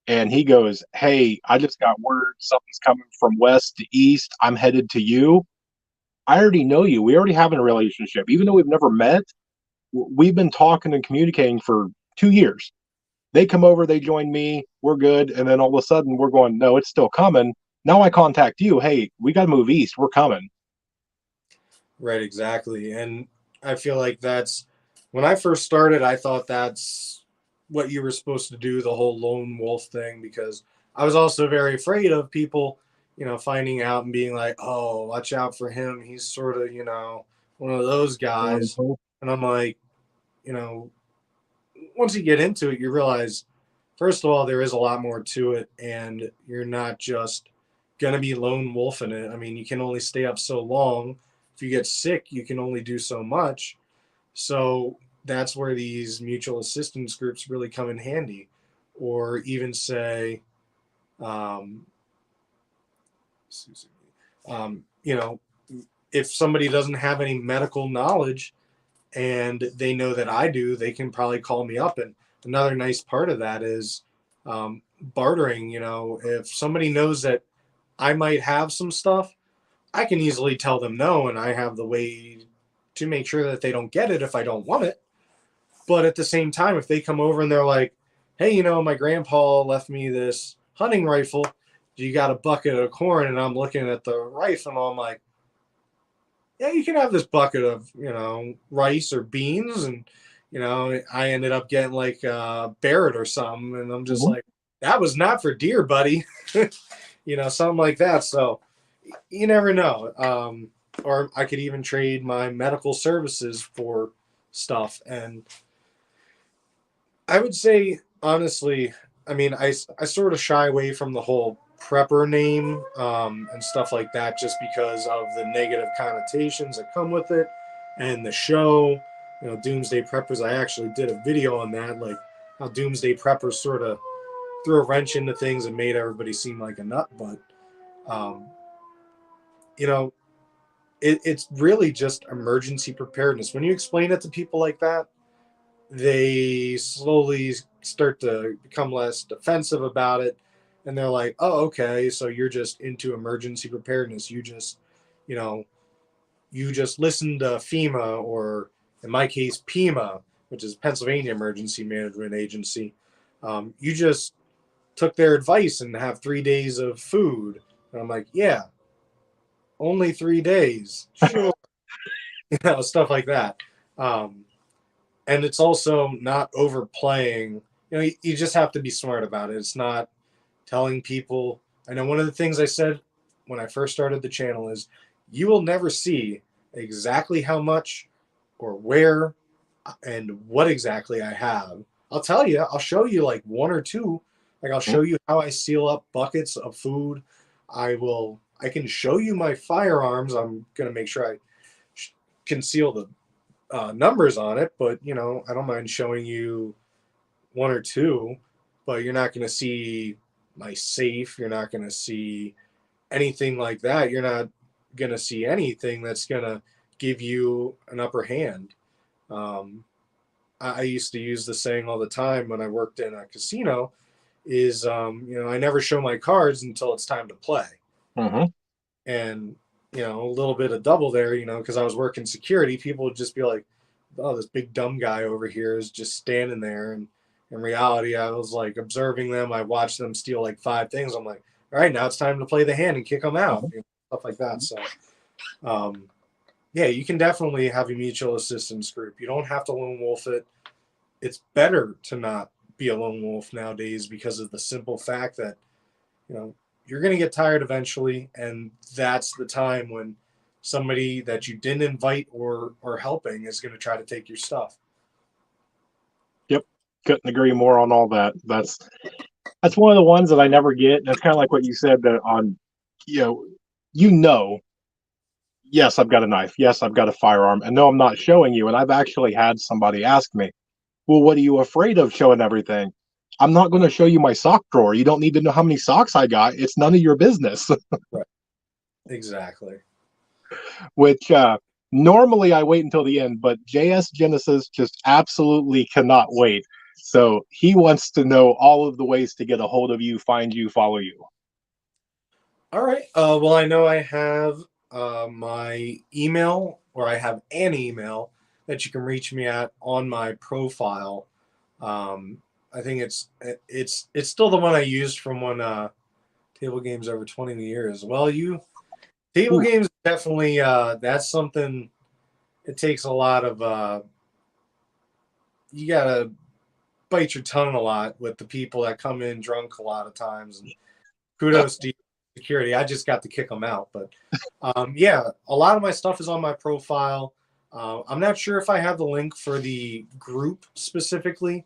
and he goes, hey, I just got word something's coming from west to east. I'm headed to you. I already know you. We already have a relationship. Even though we've never met, we've been talking and communicating for 2 years. They come over, they join me, we're good. And then all of a sudden we're going, no, it's still coming. Now I contact you. Hey, we got to move east. We're coming. Right, exactly. And I feel like that's when I first started, I thought that's what you were supposed to do, the whole lone wolf thing, because I was also very afraid of people, finding out and being like, oh, watch out for him. He's sort of, one of those guys. Mhm. And I'm like, you know, once you get into it, you realize, first of all, there is a lot more to it, and you're not just gonna be lone wolf in it. I mean, you can only stay up so long. If you get sick, you can only do so much. So that's where these mutual assistance groups really come in handy, or even say, um, you know, if somebody doesn't have any medical knowledge and they know that I do, they can probably call me up and another nice part of that is bartering. You know, if somebody knows that I might have some stuff, I can easily tell them no, and I have the way to make sure that they don't get it if I don't want it. But at the same time, if they come over and they're like, hey, you know, my grandpa left me this hunting rifle. Do you got a bucket of corn? And I'm looking at the rifle and I'm like, yeah, you can have this bucket of, you know, rice or beans. And, you know, I ended up getting like Barrett or something. And I'm just Mhm. like, that was not for deer, buddy. You know, something like that. So you never know. Or I could even trade my medical services for stuff. And I would say, honestly, I mean, I sort of shy away from the whole prepper name and stuff like that just because of the negative connotations that come with it and the show. You know, Doomsday Preppers, I actually did a video on that, like how Doomsday Preppers sort of threw a wrench into things and made everybody seem like a nut. But, um, you know, it's really just emergency preparedness. When you explain it to people like that, they slowly start to become less defensive about it. And they're like, oh, okay, so you're just into emergency preparedness. You just, you know, you just listen to FEMA, or in my case, PEMA, which is Pennsylvania Emergency Management Agency. You just took their advice and have 3 days of food. And I'm like, yeah, only 3 days. Sure. You know, stuff like that. Um, and it's also not overplaying. You know, you just have to be smart about it. It's not telling people. I know one of the things I said when I first started the channel is you will never see exactly how much or where and what exactly I have. I'll tell you, I'll show you like one or two. Like I'll show you how I seal up buckets of food. I can show you my firearms. I'm going to make sure I conceal the numbers on it, but you know, I don't mind showing you one or two, but you're not going to see my safe. You're not going to see anything like that. You're not going to see anything that's going to give you an upper hand. Um, I used to use the saying all the time when I worked in a casino is, you know, I never show my cards until it's time to play. Mhm. And, you know, a little bit of double there, you know, because I was working security, people would just be like, oh, this big dumb guy over here is just standing there. And in reality, I was like observing them. I watched them steal like 5 things. I'm like, all right, now it's time to play the hand and kick them out, Mhm. you know, stuff like that. So, um, yeah, you can definitely have a mutual assistance group. You don't have to lone wolf it. It's better to not be a lone wolf nowadays because of the simple fact that, you know, you're going to get tired eventually, and that's the time when somebody that you didn't invite or helping is going to try to take your stuff. Yep. Couldn't agree more on all that. That's one of the ones that I never get. That's kind of like what you said that on, you know, you know, yes, I've got a knife. Yes, I've got a firearm. And no, I'm not showing you. And I've actually had somebody ask me, well, what are you afraid of showing everything? I'm not going to show you my sock drawer. You don't need to know how many socks I got. It's none of your business. Right. Exactly. Which normally I wait until the end, but JS Genesis just absolutely cannot wait. So he wants to know all of the ways to get a hold of you, find you, follow you. All right. Well, I know I have my email, or I have an email that you can reach me at on my profile. I think it's still the one I used from when table games over 20 years. Well, you table Ooh. games definitely that's something. It takes a lot of you gotta bite your tongue a lot with the people that come in drunk a lot of times. And kudos to security. I just got to kick them out. But yeah, a lot of my stuff is on my profile. I'm not sure if I have the link for the group specifically.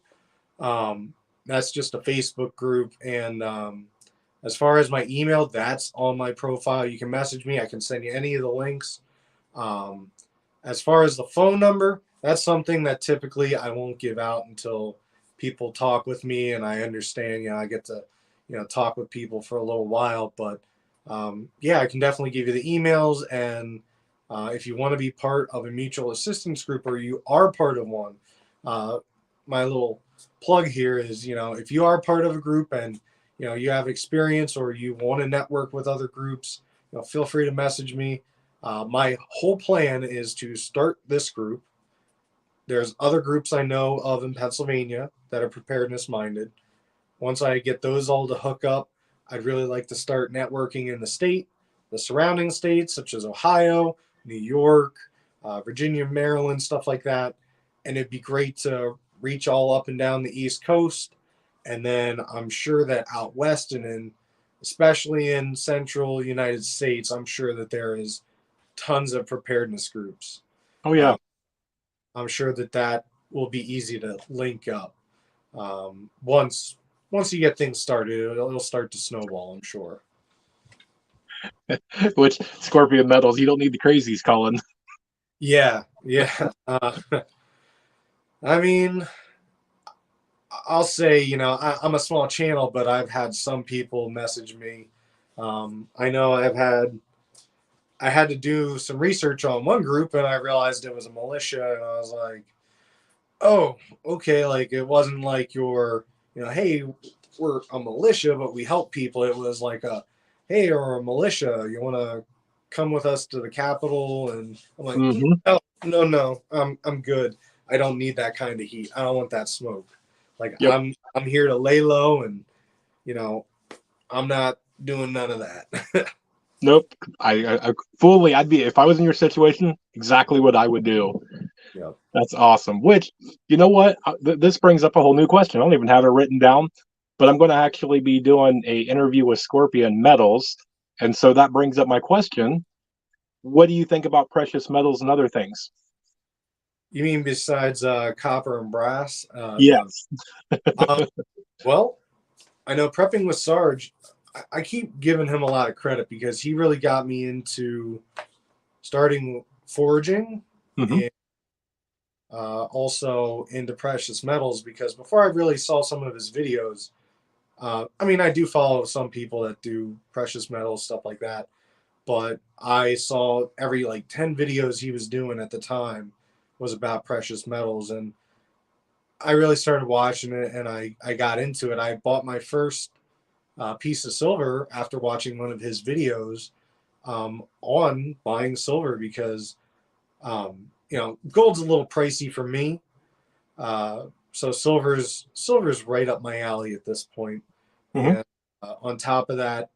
That's just a Facebook group. And as far as my email, that's on my profile. You can message me. I can send you any of the links. Um, as far as the phone number, that's something that typically I won't give out until people talk with me and I understand, you know, I get to, you know, talk with people for a little while. But yeah, I can definitely give you the emails. And if you want to be part of a mutual assistance group or you are part of one, my little plug here is, if you are part of a group and, you have experience or you want to network with other groups, feel free to message me. My whole plan is to start this group. There's other groups I know of in Pennsylvania that are preparedness minded. Once I get those all to hook up, I'd really like to start networking in the state, the surrounding states, such as Ohio, New York, Virginia, Maryland, stuff like that. And it'd be great to reach all up and down the East Coast. And then I'm sure that out west and especially in central United States, I'm sure that there is tons of preparedness groups. Oh yeah. Uh, I'm sure that will be easy to link up. Once you get things started, it'll start to snowball, I'm sure. Which Scorpion Metals, you don't need the crazies, Colin. Yeah. I mean, I'll say, I'm a small channel, but I've had some people message me. I know I had to do some research on one group, and I realized it was a militia, and I was like, oh, okay, like it wasn't like hey, we're a militia, but we help people. It was like hey, we're a militia. You want to come with us to the Capitol? And I'm like, Mm-hmm. no, I'm good. I don't need that kind of heat. I don't want that smoke. Like Yep. I'm here to lay low, and I'm not doing none of that. Nope. I fully, I'd be, if I was in your situation, exactly what I would do. Yeah. That's awesome. Which, you know what? This brings up a whole new question. I don't even have it written down, but I'm going to actually be doing a interview with Scorpion Metals. And so that brings up my question. What do you think about precious metals and other things? You mean besides copper and brass? Yes. Well, I know prepping with Sarge. I keep giving him a lot of credit because he really got me into starting foraging Mm-hmm. and also into precious metals. Because before I really saw some of his videos, I do follow some people that do precious metals stuff like that, but I saw every like 10 videos he was doing at the time was about precious metals, and I really started watching it and I got into it. I bought my first piece of silver after watching one of his videos on buying silver because gold's a little pricey for me, so silver's right up my alley at this point. Mm-hmm. And on top of that,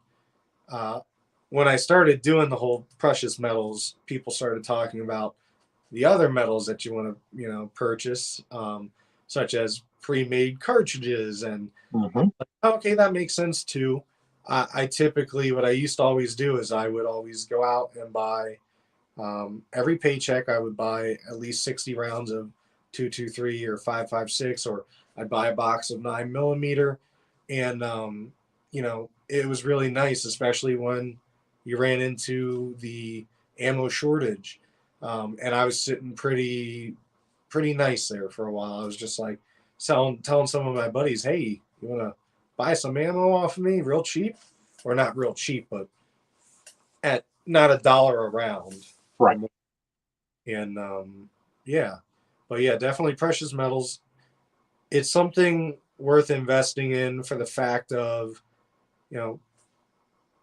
uh, when I started doing the whole precious metals, people started talking about the other metals that you want to purchase, such as pre-made cartridges and Mm-hmm. okay, that makes sense too. I typically, what I used to always do is I would always go out and buy every paycheck. I would buy at least 60 rounds of 223 or 556, or I'd buy a box of 9mm, and it was really nice, especially when you ran into the ammo shortage, and I was sitting pretty nice there for a while. I was just like telling some of my buddies, hey, you want to buy some ammo off of me real cheap, or not real cheap, but at not $1 a round. Right. And yeah, but yeah, definitely precious metals. It's something worth investing in for the fact of, you know,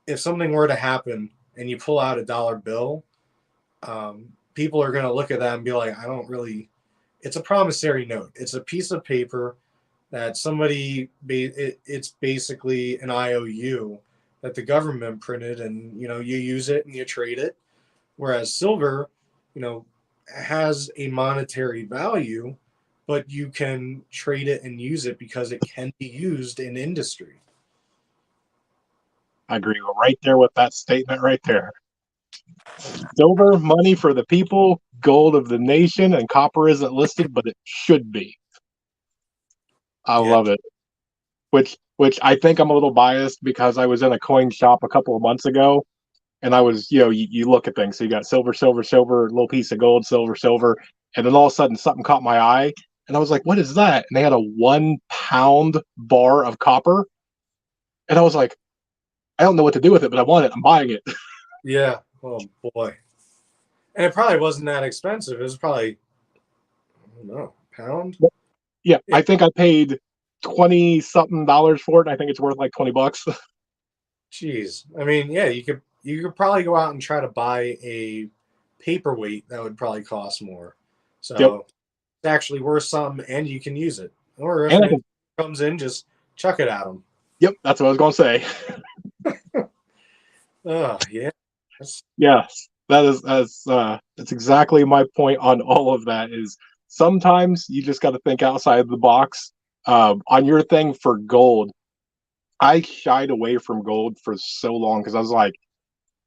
if something were to happen and you pull out $1 bill, people are going to look at that and be like, I don't really, it's a promissory note. It's a piece of paper that it's basically an IOU that the government printed, and you use it and you trade it. Whereas silver, you know, has a monetary value, but you can trade it and use it because it can be used in industry. I agree right there with that statement right there. Silver, money for the people, gold of the nation, and copper isn't listed, but it should be. I Yeah. love it. Which I think I'm a little biased because I was in a coin shop a couple of months ago, and I was, you look at things. So you got silver, silver, silver, little piece of gold, silver, silver, and then all of a sudden something caught my eye, and I was like, "What is that?" And they had a 1 pound bar of copper, and I was like, "I don't know what to do with it, but I want it. I'm buying it." Yeah. Oh boy. And it probably wasn't that expensive. It was probably, I don't know, pound. Yeah, Yeah. I think I paid 20 something dollars for it. I think it's worth like $20. Jeez. I mean, yeah, you could probably go out and try to buy a paperweight that would probably cost more. Yep. So it's actually worth something, and you can use it. Or if And I an can, comes in, just chuck it at them. yep, that's what I was going to say. Oh yeah. That's, Yes, that's exactly my point on all of that is sometimes you just got to think outside the box. On your thing for gold, I shied away from gold for so long because I was like,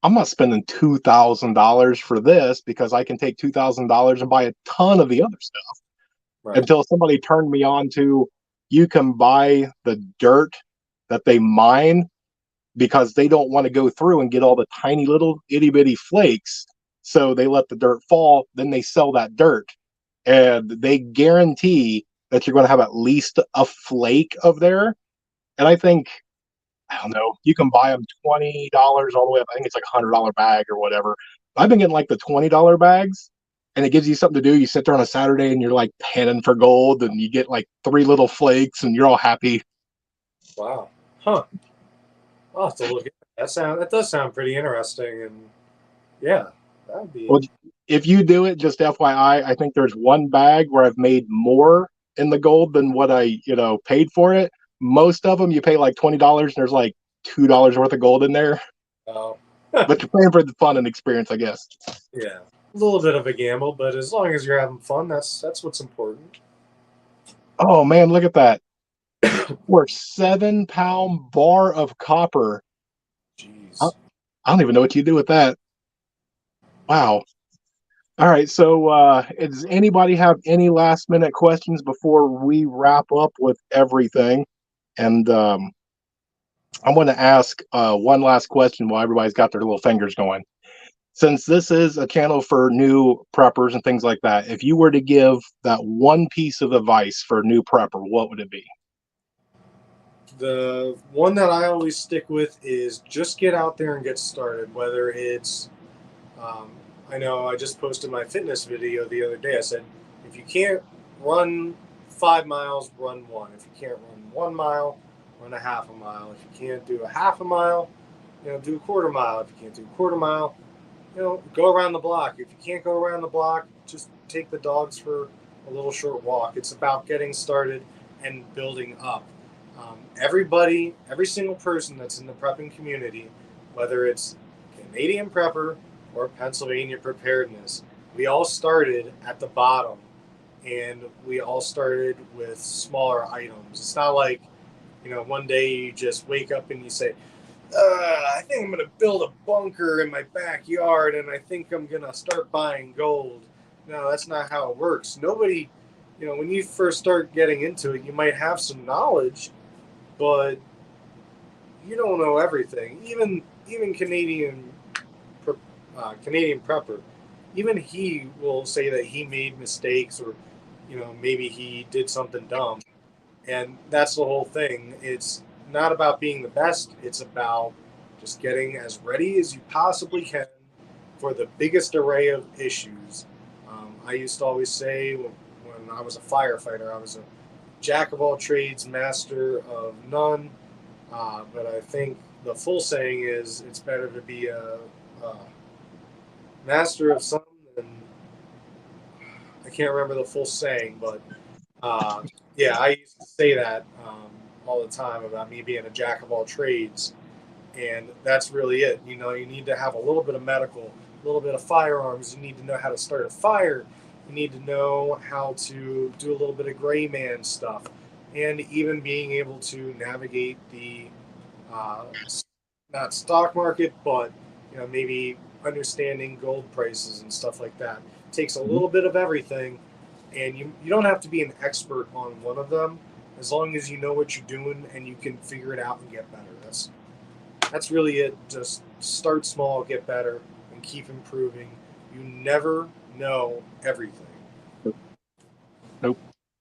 I'm not spending $2,000 for this because I can take $2,000 and buy a ton of the other stuff. right. Until somebody turned me on to you can buy the dirt that they mine because they don't want to go through and get all the tiny little itty bitty flakes. So they let the dirt fall, then they sell that dirt. And they guarantee that you're going to have at least a flake of there. And I think, I don't know, you can buy them $20 all the way up. I think it's like $100 bag or whatever. I've been getting like the $20 bags, and it gives you something to do. You sit there on a Saturday and you're like panning for gold, and you get like 3 little flakes, and you're all happy. Wow. Huh. I'll have to look at that. That does sound pretty interesting, and yeah, that would be. Well, if you do it, just FYI, I think there's one bag where I've made more in the gold than what I, paid for it. Most of them you pay like $20 and there's like $2 worth of gold in there. Oh. But you're paying for the fun and experience, I guess. Yeah, a little bit of a gamble, but as long as you're having fun, that's what's important. Oh man, look at that. For a 7-pound bar of copper. I, Jeez. I don't even know what you do with that. Wow. All right. So, does anybody have any last minute questions before we wrap up with everything? And I'm going to ask one last question while everybody's got their little fingers going. Since this is a channel for new preppers and things like that, if you were to give that one piece of advice for a new prepper, what would it be? The one that I always stick with is just get out there and get started. Whether it's, um, I know I just posted my fitness video the other day. I said, if you can't run 5 miles, run one. If you can't run 1 mile, run a half a mile. If you can't do a half a mile, do a quarter mile. If you can't do a quarter mile, go around the block. If you can't go around the block, just take the dogs for a little short walk. It's about getting started and building up. Every single person that's in the prepping community, whether it's Canadian prepper or Pennsylvania preparedness, we all started at the bottom and we all started with smaller items. It's not like, one day you just wake up and you say, I think I'm going to build a bunker in my backyard and I think I'm going to start buying gold. No, that's not how it works. Nobody, when you first start getting into it, you might have some knowledge, but you don't know everything. Even Canadian prepper, even he will say that he made mistakes or, maybe he did something dumb. And that's the whole thing. It's not about being the best. It's about just getting as ready as you possibly can for the biggest array of issues. I used to always say when I was a firefighter, I was a jack of all trades, master of none. But I think the full saying is it's better to be a master of some than I can't remember the full saying, but yeah, I used to say that all the time about me being a jack of all trades, and that's really it. You need to have a little bit of medical, a little bit of firearms. You need to know how to start a fire. You need to know how to do a little bit of gray man stuff, and even being able to navigate the not stock market, but maybe understanding gold prices and stuff like that. It takes a little bit of everything, and you don't have to be an expert on one of them as long as you know what you're doing and you can figure it out and get better. That's really it. Just start small, get better, and keep improving. You never know everything. Nope.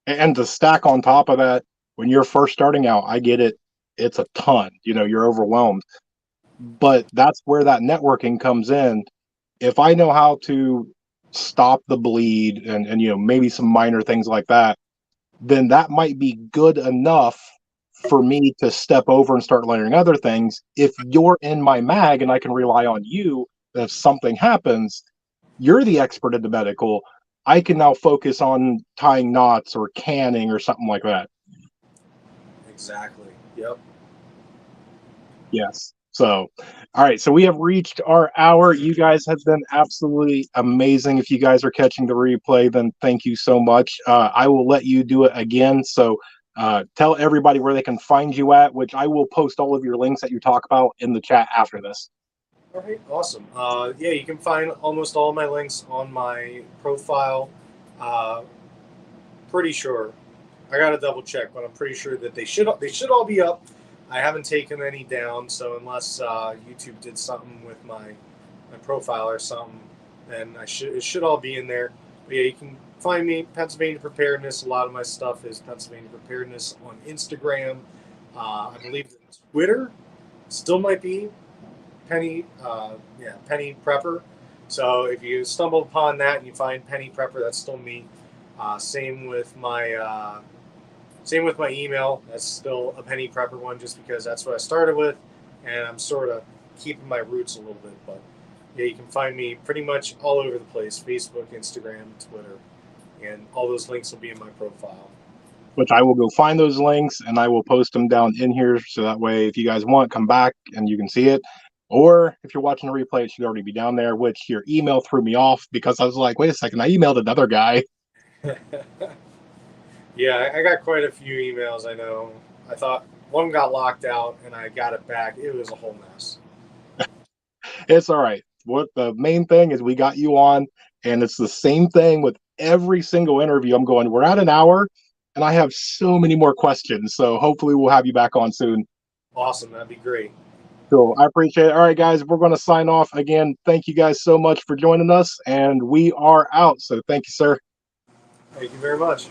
And to stack on top of that, when you're first starting out, I get it. It's a ton. You're overwhelmed. But that's where that networking comes in. If I know how to stop the bleed and maybe some minor things like that, then that might be good enough for me to step over and start learning other things. If you're in my mag and I can rely on you, if something happens, you're the expert in the medical. I can now focus on tying knots or canning or something like that. Exactly. Yep. Yes. So, all right. So we have reached our hour. You guys have been absolutely amazing. If you guys are catching the replay, then thank you so much. I will let you do it again. So tell everybody where they can find you at, which I will post all of your links that you talk about in the chat after this. All right, awesome. Yeah, you can find almost all my links on my profile. Uh, Pretty sure. I gotta double check, but I'm pretty sure that they should all be up. I haven't taken any down, so unless YouTube did something with my profile or something, then it should all be in there. But yeah, you can find me Pennsylvania Preparedness. A lot of my stuff is Pennsylvania Preparedness on Instagram. I believe Twitter still might be Penny Prepper. So if you stumble upon that and you find Penny Prepper, that's still me. Same with my email. That's still a Penny Prepper one, just because that's what I started with, and I'm sort of keeping my roots a little bit. But yeah, you can find me pretty much all over the place: Facebook, Instagram, Twitter, and all those links will be in my profile. Which I will go find those links and I will post them down in here. So that way, if you guys want, come back and you can see it. Or if you're watching a replay, it should already be down there, which your email threw me off because I was like, wait a second, I emailed another guy. Yeah, I got quite a few emails. I know. I thought one got locked out, and I got it back. It was a whole mess. It's all right. What the main thing is, we got you on, and it's the same thing with every single interview. I'm going, we're at an hour, and I have so many more questions. So hopefully, we'll have you back on soon. Awesome. That'd be great. Cool. I appreciate it. All right, guys, we're going to sign off again. Thank you guys so much for joining us, and we are out. So thank you, sir. Thank you very much.